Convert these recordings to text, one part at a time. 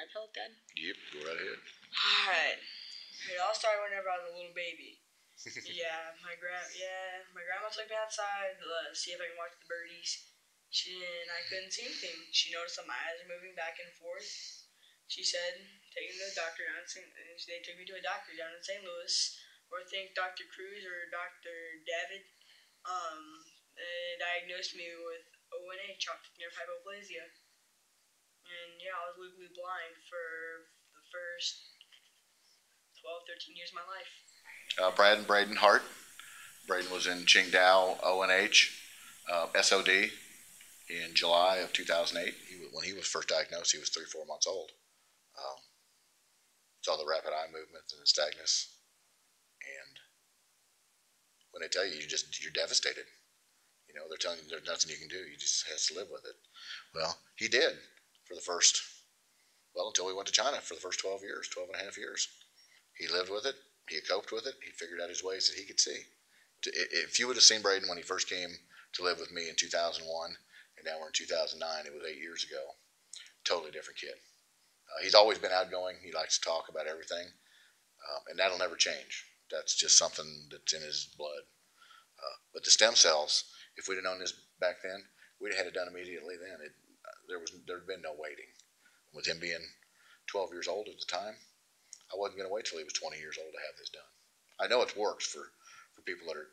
I tell it, Dad? Yep, go right ahead. Alright. It all started whenever I was a little baby. My grandma took me outside to see if I can watch the birdies. And I couldn't see anything. She noticed that my eyes are moving back and forth. She said, take me to a doctor they took me to a doctor down in St. Louis, or I think Dr. Cruz or Dr. David, diagnosed me with ONH, optic nerve hypoplasia. And I was legally blind for the first 12, 13 years of my life. Braden Hart. Braden was in Qingdao ONH, SOD, in July of 2008. When he was first diagnosed, he was 3-4 months old. Saw the rapid eye movement and nystagmus, and when they tell you, you're devastated. They're telling you there's nothing you can do. You just have to live with it. Well, he did for the first, until we went to China for the first 12 and a half years. He lived with it. He coped with it. He figured out his ways that he could see. If you would have seen Braden when he first came to live with me in 2001, and now we're in 2009, it was 8 years ago. Totally different kid. He's always been outgoing. He likes to talk about everything, and that'll never change. That's just something that's in his blood. But the stem cells, if we'd have known this back then, we'd have had it done immediately then. There'd been no waiting. With him being 12 years old at the time, I wasn't going to wait till he was 20 years old to have this done. I know it works for people that are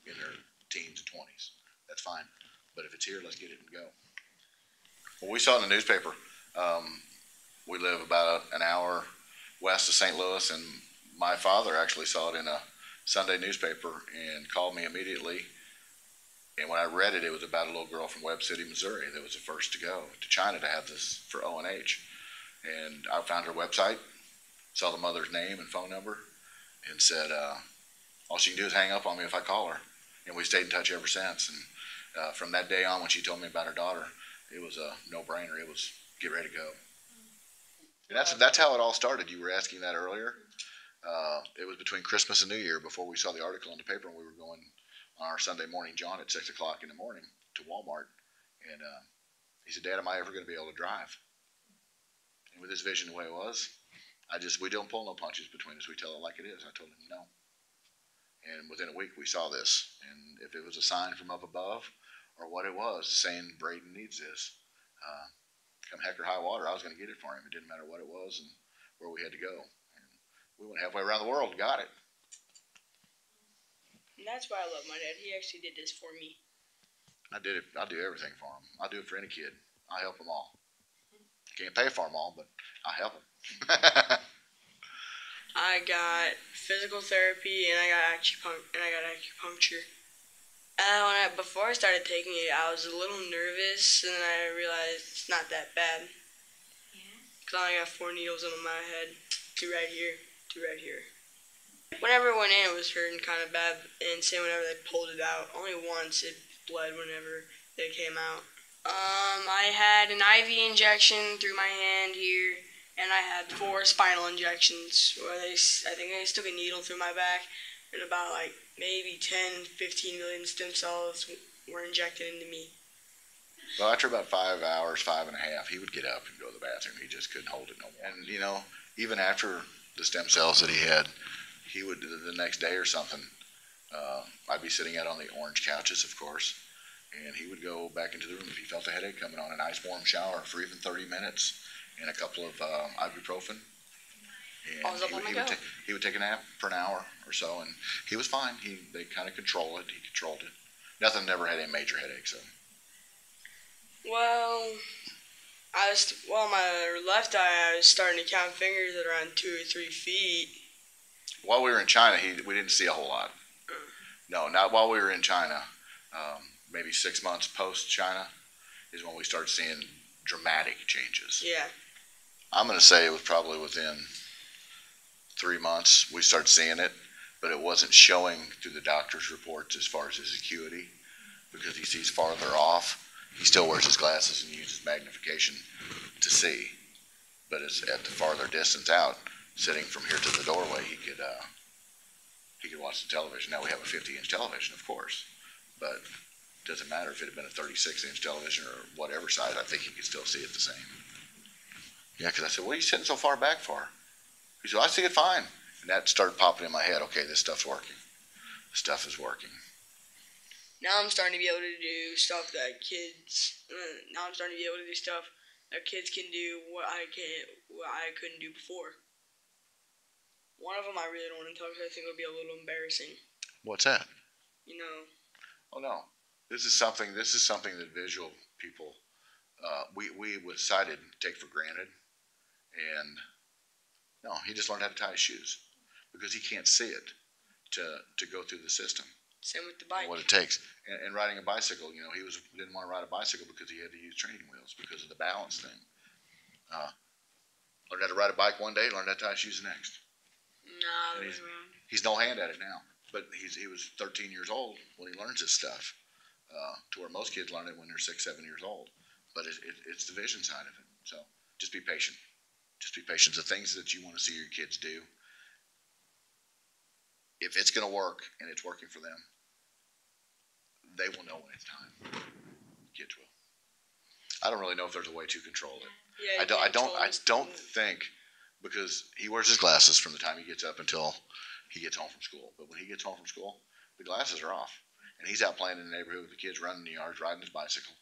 in their teens and 20s. That's fine. But if it's here, let's get it and go. Well, we saw it in the newspaper. We live about an hour west of St. Louis, and my father actually saw it in a Sunday newspaper and called me immediately. And when I read it, it was about a little girl from Webb City, Missouri that was the first to go to China to have this for ONH. And I found her website, saw the mother's name and phone number, and said, all she can do is hang up on me if I call her. And we stayed in touch ever since. And from that day on, when she told me about her daughter, it was a no-brainer. It was get ready to go. And that's how it all started. You were asking that earlier. It was between Christmas and New Year before we saw the article in the paper, and we were going on our Sunday morning jaunt at 6 o'clock in the morning to Walmart. And he said, Dad, am I ever going to be able to drive? And with his vision the way it was, we don't pull no punches between us. We tell it like it is. I told him no. And within a week, we saw this. And if it was a sign from up above or what it was, saying Braden needs this, come heck or high water, I was going to get it for him. It didn't matter what it was and where we had to go. And we went halfway around the world and got it. And that's why I love my dad. He actually did this for me. I did it. I'll do everything for him. I'll do it for any kid. I help them all. Can't pay for them all, but I help them. I got physical therapy and I got acupuncture. Before I started taking it, I was a little nervous, and then I realized it's not that bad. Yeah. Because I only got 4 needles in my head, 2 right here, 2 right here. Whenever it went in, it was hurting kind of bad, and same whenever they pulled it out. Only once it bled whenever they came out. I had an IV injection through my hand here, and I had 4 spinal injections where I think they stuck a needle through my back, and about maybe 10, 15 million stem cells were injected into me. Well, after about 5 hours, 5.5, he would get up and go to the bathroom. He just couldn't hold it no more. And, even after the stem cells that he had, he would, the next day or something, I'd be sitting out on the ONH couches, of course, and he would go back into the room if he felt a headache coming on, a nice warm shower for even 30 minutes and a couple of ibuprofen. And he would take a nap for an hour or so, and he was fine. They kind of control it. He controlled it. Nothing, never had any major headaches. So. Well, my left eye, I was starting to count fingers at around 2 or 3 feet. While we were in China, we didn't see a whole lot. No, not while we were in China. Maybe 6 months post-China is when we started seeing dramatic changes. Yeah. I'm going to say it was probably within 3 months we started seeing it, but it wasn't showing through the doctor's reports as far as his acuity because he sees farther off. He still wears his glasses and uses magnification to see, but at the farther distance out, sitting from here to the doorway, he could watch the television. Now we have a 50-inch television, of course, but it doesn't matter if it had been a 36-inch television or whatever size. I think he could still see it the same. Yeah, because I said, what are you sitting so far back for? He said, I see it fine. And that started popping in my head. Okay, this stuff's working. This stuff is working. Now I'm starting to be able to do stuff that kids. Now I'm starting to be able to do stuff that kids can do what I couldn't do before. One of them I really don't want to talk because I think it'll be a little embarrassing. What's that? You know. Oh no, this is something. This is something that visual people we with sighted take for granted. And no, he just learned how to tie his shoes because he can't see it to go through the system. Same with the bike. What it takes, and riding a bicycle. You know, he didn't want to ride a bicycle because he had to use training wheels because of the balance thing. Uh, Learned how to ride a bike one day, learned how to tie shoes the next. No, he's no hand at it now. But he was 13 years old when he learns this stuff. To where most kids learn it when they're 6, 7 years old. But it's the vision side of it. So just be patient. Just be patient. The things that you want to see your kids do, if it's going to work and it's working for them, they will know when it's time. Kids will. I don't really know if there's a way to control it. Yeah, I don't think, because he wears his glasses from the time he gets up until he gets home from school. But when he gets home from school, the glasses are off, and he's out playing in the neighborhood with the kids, running the yards, riding his bicycle,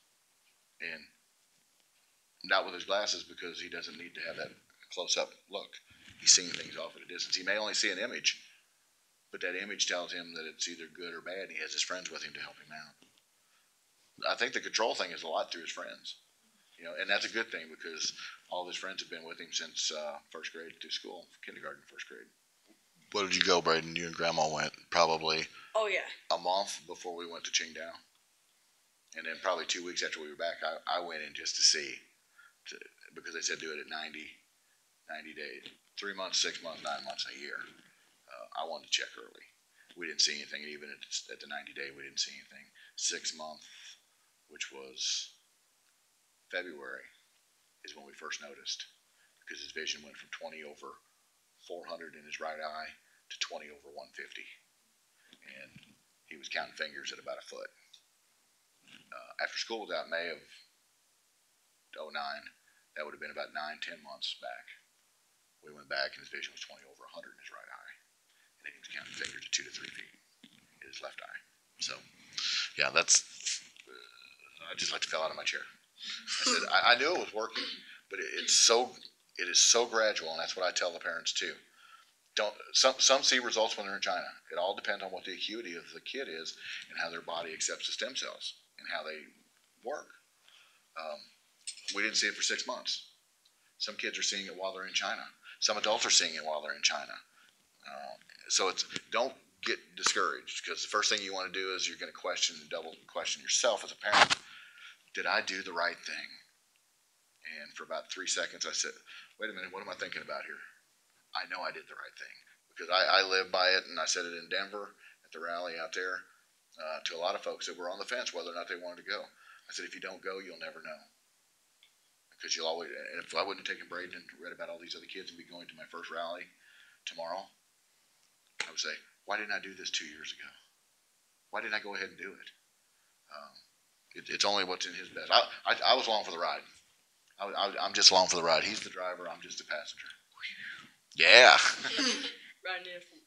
and not with his glasses because he doesn't need to have that close-up look. He's seeing things off at a distance. He may only see an image, but that image tells him that it's either good or bad. And he has his friends with him to help him out. I think the control thing is a lot through his friends. You know, and that's a good thing because all of his friends have been with him since first grade through school, kindergarten, first grade. Where did you go, Braden? You and Grandma went probably Oh yeah. a month before we went to Qingdao, and then probably 2 weeks after we were back, I went in just to see, because they said do it at 90 days, 3 months, 6 months, 9 months, a year. I wanted to check early. We didn't see anything, and even at the 90-day, we didn't see anything. 6 month, which was February, is when we first noticed, because his vision went from 20 over 400 in his right eye to 20 over 150, and he was counting fingers at about a foot. After school was out in May of 09, that would have been about 9-10 months back. We went back and his vision was 20 over 100 in his right eye, and he was counting fingers at 2 to 3 feet in his left eye. So, yeah, that's. I just like to fell out of my chair. I said I knew it was working, but it is so gradual, and that's what I tell the parents too. Some see results when they're in China. It all depends on what the acuity of the kid is and how their body accepts the stem cells and how they work. We didn't see it for 6 months. Some kids are seeing it while they're in China. Some adults are seeing it while they're in China. So don't get discouraged, because the first thing you want to do is you're going to double question yourself as a parent. Did I do the right thing? And for about 3 seconds, I said, wait a minute, what am I thinking about here? I know I did the right thing, because I live by it, and I said it in Denver at the rally out there to a lot of folks that were on the fence whether or not they wanted to go. I said, if you don't go, you'll never know. Because you'll always, and if I wouldn't have taken Braden and read about all these other kids and be going to my first rally tomorrow, I would say, why didn't I do this 2 years ago? Why didn't I go ahead and do it? It's only what's in his best. I was along for the ride. I'm just along for the ride. He's the driver. I'm just a passenger. Yeah. Riding in from